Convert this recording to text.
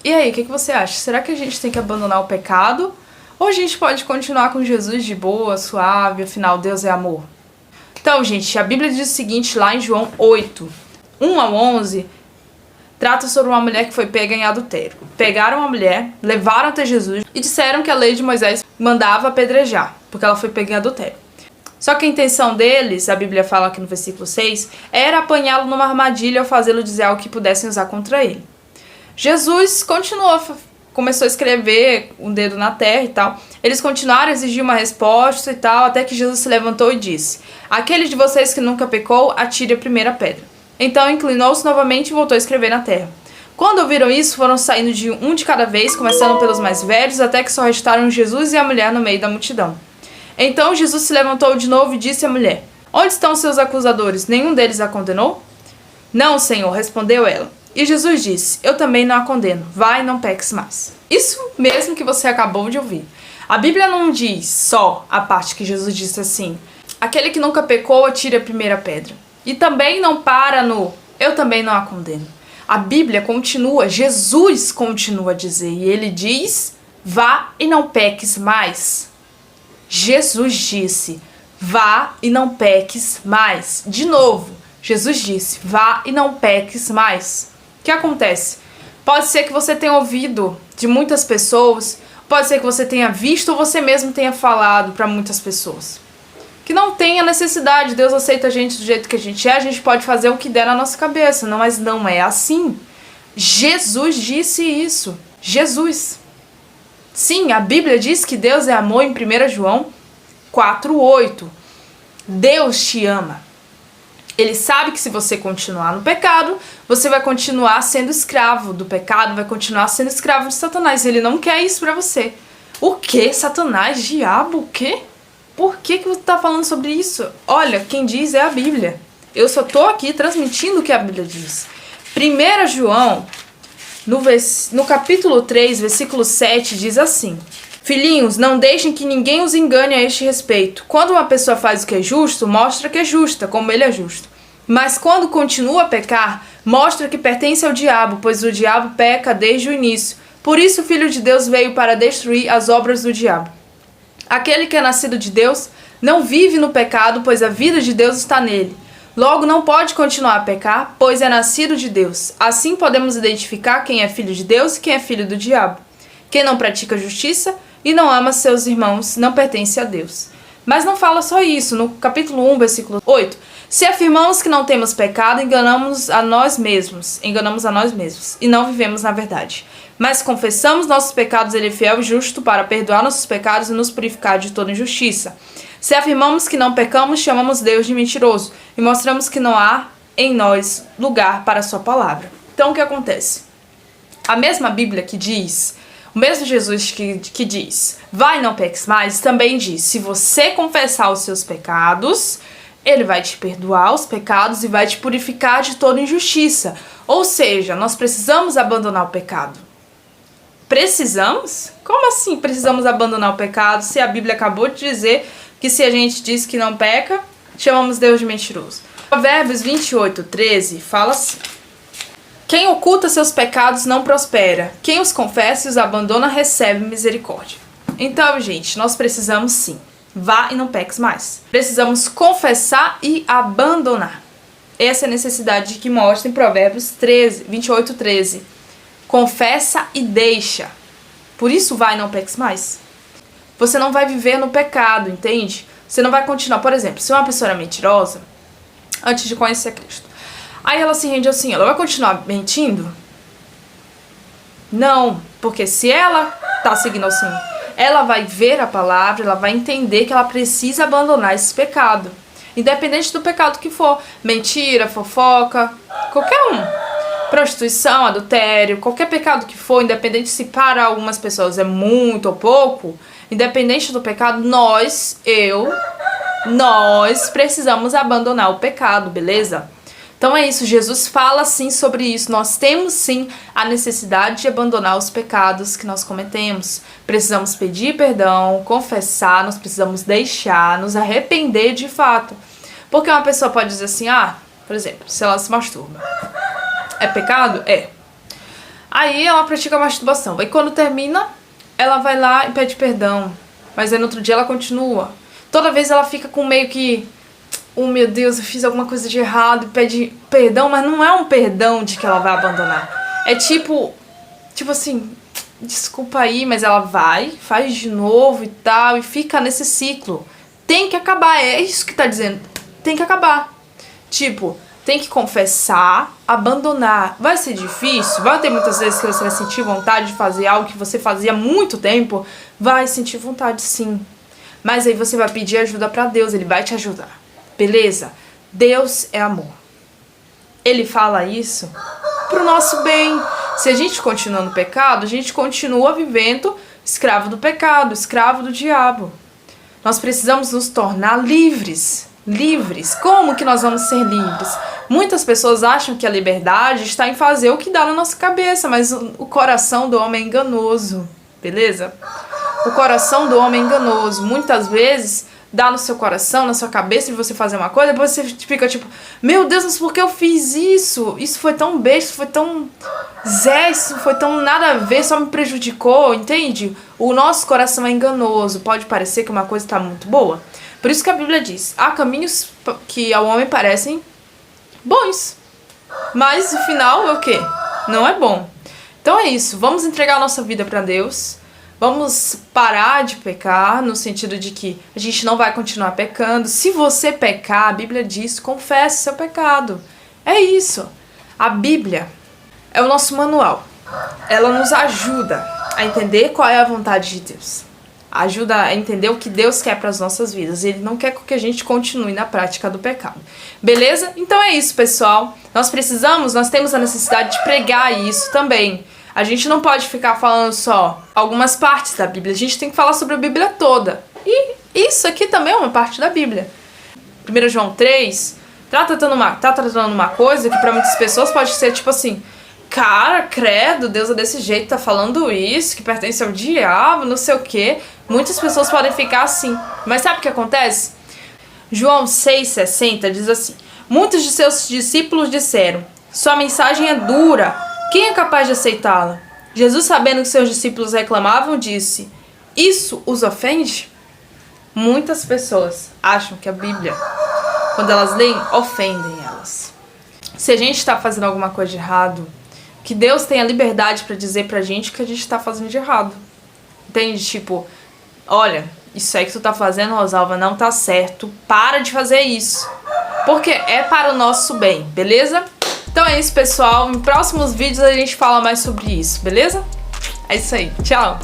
E aí, o que você acha? Será que a gente tem que abandonar o pecado? Ou a gente pode continuar com Jesus de boa, suave, afinal Deus é amor? Então, gente, a Bíblia diz o seguinte lá em João 8, 1 ao 11, trata sobre uma mulher que foi pega em adultério. Pegaram a mulher, levaram até Jesus e disseram que a lei de Moisés mandava apedrejar, porque ela foi pega em adultério. Só que a intenção deles, a Bíblia fala aqui no versículo 6, era apanhá-lo numa armadilha ou fazê-lo dizer algo que pudessem usar contra ele. Jesus começou a escrever um dedo na terra e tal. Eles continuaram a exigir uma resposta e tal, até que Jesus se levantou e disse: aquele de vocês que nunca pecou, atire a primeira pedra. Então inclinou-se novamente e voltou a escrever na terra. Quando ouviram isso, foram saindo de um de cada vez, começando pelos mais velhos, até que só restaram Jesus e a mulher no meio da multidão. Então Jesus se levantou de novo e disse à mulher: onde estão seus acusadores? Nenhum deles a condenou? Não, Senhor, respondeu ela. E Jesus disse: eu também não a condeno. Vai, não peques mais. Isso mesmo que você acabou de ouvir. A Bíblia não diz só a parte que Jesus disse assim: aquele que nunca pecou, atire a primeira pedra. E também não para no eu também não a condeno. A Bíblia continua, Jesus continua a dizer, e ele diz: vá e não peques mais. Jesus disse: vá e não peques mais. De novo, Jesus disse: vá e não peques mais. O que acontece? Pode ser que você tenha ouvido de muitas pessoas, pode ser que você tenha visto ou você mesmo tenha falado para muitas pessoas que não tem a necessidade, Deus aceita a gente do jeito que a gente pode fazer o que der na nossa cabeça, não, mas não é assim. Jesus disse isso. Jesus. Sim, a Bíblia diz que Deus é amor em 1 João 4:8. Deus te ama. Ele sabe que se você continuar no pecado, você vai continuar sendo escravo do pecado, vai continuar sendo escravo de Satanás. Ele não quer isso pra você. O que? Satanás? Diabo? O quê? Por que você tá falando sobre isso? Olha, quem diz é a Bíblia. Eu só tô aqui transmitindo o que a Bíblia diz. 1 João, no capítulo 3, versículo 7, diz assim: filhinhos, não deixem que ninguém os engane a este respeito. Quando uma pessoa faz o que é justo, mostra que é justa, como ele é justo. Mas quando continua a pecar, mostra que pertence ao diabo, pois o diabo peca desde o início. Por isso o Filho de Deus veio para destruir as obras do diabo. Aquele que é nascido de Deus não vive no pecado, pois a vida de Deus está nele. Logo não pode continuar a pecar, pois é nascido de Deus. Assim podemos identificar quem é filho de Deus e quem é filho do diabo. Quem não pratica justiça e não ama seus irmãos não pertence a Deus. Mas não fala só isso. No capítulo 1, versículo 8, se afirmamos que não temos pecado, enganamos a nós mesmos e não vivemos na verdade. Mas confessamos nossos pecados, ele é fiel e justo para perdoar nossos pecados e nos purificar de toda injustiça. Se afirmamos que não pecamos, chamamos Deus de mentiroso e mostramos que não há em nós lugar para a sua palavra. Então o que acontece? A mesma Bíblia que diz, o mesmo Jesus que diz, vai, não peques mais, também diz, se você confessar os seus pecados, ele vai te perdoar os pecados e vai te purificar de toda injustiça. Ou seja, nós precisamos abandonar o pecado. Precisamos? Como assim precisamos abandonar o pecado se a Bíblia acabou de dizer que se a gente diz que não peca, chamamos Deus de mentiroso? Provérbios 28:13 fala assim: quem oculta seus pecados não prospera, quem os confessa e os abandona recebe misericórdia. Então, gente, nós precisamos sim, vá e não peques mais. Precisamos confessar e abandonar. Essa é a necessidade que mostra em Provérbios 28:13. Confessa e deixa. Por isso vai e não peques mais. Você não vai viver no pecado, entende? Você não vai continuar. Por exemplo, se uma pessoa era mentirosa, antes de conhecer Cristo, aí ela se rende ao Senhor, ela vai continuar mentindo? Não, porque se ela tá seguindo ao Senhor, ela vai ver a palavra, ela vai entender que ela precisa abandonar esse pecado. Independente do pecado que for. Mentira, fofoca, qualquer um. Prostituição, adultério, qualquer pecado que for, independente se para algumas pessoas é muito ou pouco, independente do pecado, nós precisamos abandonar o pecado, beleza? Então é isso, Jesus fala sim sobre isso, nós temos sim a necessidade de abandonar os pecados que nós cometemos. Precisamos pedir perdão, confessar, nós precisamos deixar, nos arrepender de fato. Porque uma pessoa pode dizer assim, por exemplo, se ela se masturba, é pecado? É. Aí ela pratica a masturbação. Aí quando termina, ela vai lá e pede perdão. Mas aí no outro dia ela continua. Toda vez ela fica com meio que... Oh, meu Deus, eu fiz alguma coisa de errado e pede perdão, mas não é um perdão de que ela vai abandonar. É tipo assim, desculpa aí, mas ela vai, faz de novo e tal, e fica nesse ciclo. Tem que acabar, é isso que tá dizendo. Tem que acabar. Tipo, tem que confessar, abandonar. Vai ser difícil, vai ter muitas vezes que você vai sentir vontade de fazer algo que você fazia há muito tempo. Vai sentir vontade, sim. Mas aí você vai pedir ajuda pra Deus, Ele vai te ajudar. Beleza? Deus é amor. Ele fala isso pro nosso bem. Se a gente continua no pecado, a gente continua vivendo escravo do pecado, escravo do diabo. Nós precisamos nos tornar livres. Livres. Como que nós vamos ser livres? Muitas pessoas acham que a liberdade está em fazer o que dá na nossa cabeça, mas o coração do homem é enganoso. Beleza? O coração do homem é enganoso. Muitas vezes dá no seu coração, na sua cabeça de você fazer uma coisa, depois você fica tipo, meu Deus, mas por que eu fiz isso? Isso foi tão besta, foi tão isso foi tão nada a ver, só me prejudicou, entende? O nosso coração é enganoso, pode parecer que uma coisa está muito boa. Por isso que a Bíblia diz, há caminhos que ao homem parecem bons, mas o final é o quê? Não é bom. Então é isso, vamos entregar a nossa vida para Deus. Vamos parar de pecar, no sentido de que a gente não vai continuar pecando. Se você pecar, a Bíblia diz, confesse seu pecado. É isso. A Bíblia é o nosso manual. Ela nos ajuda a entender qual é a vontade de Deus. Ajuda a entender o que Deus quer para as nossas vidas. Ele não quer que a gente continue na prática do pecado. Beleza? Então é isso, pessoal. Nós temos a necessidade de pregar isso também. A gente não pode ficar falando só algumas partes da Bíblia. A gente tem que falar sobre a Bíblia toda. E isso aqui também é uma parte da Bíblia. 1 João 3 tá tratando uma coisa que para muitas pessoas pode ser tipo assim, cara, credo, Deus é desse jeito, tá falando isso, que pertence ao diabo, não sei o quê. Muitas pessoas podem ficar assim. Mas sabe o que acontece? João 6,60 diz assim, muitos de seus discípulos disseram, sua mensagem é dura, quem é capaz de aceitá-la? Jesus, sabendo que seus discípulos reclamavam, disse, isso os ofende? Muitas pessoas acham que a Bíblia, quando elas leem, ofendem elas. Se a gente está fazendo alguma coisa de errado, que Deus tenha liberdade para dizer pra gente o que a gente está fazendo de errado. Entende? Tipo, olha, isso aí que tu tá fazendo, Rosalva, não tá certo. Para de fazer isso. Porque é para o nosso bem, beleza? Então é isso, pessoal. Em próximos vídeos a gente fala mais sobre isso, beleza? É isso aí. Tchau!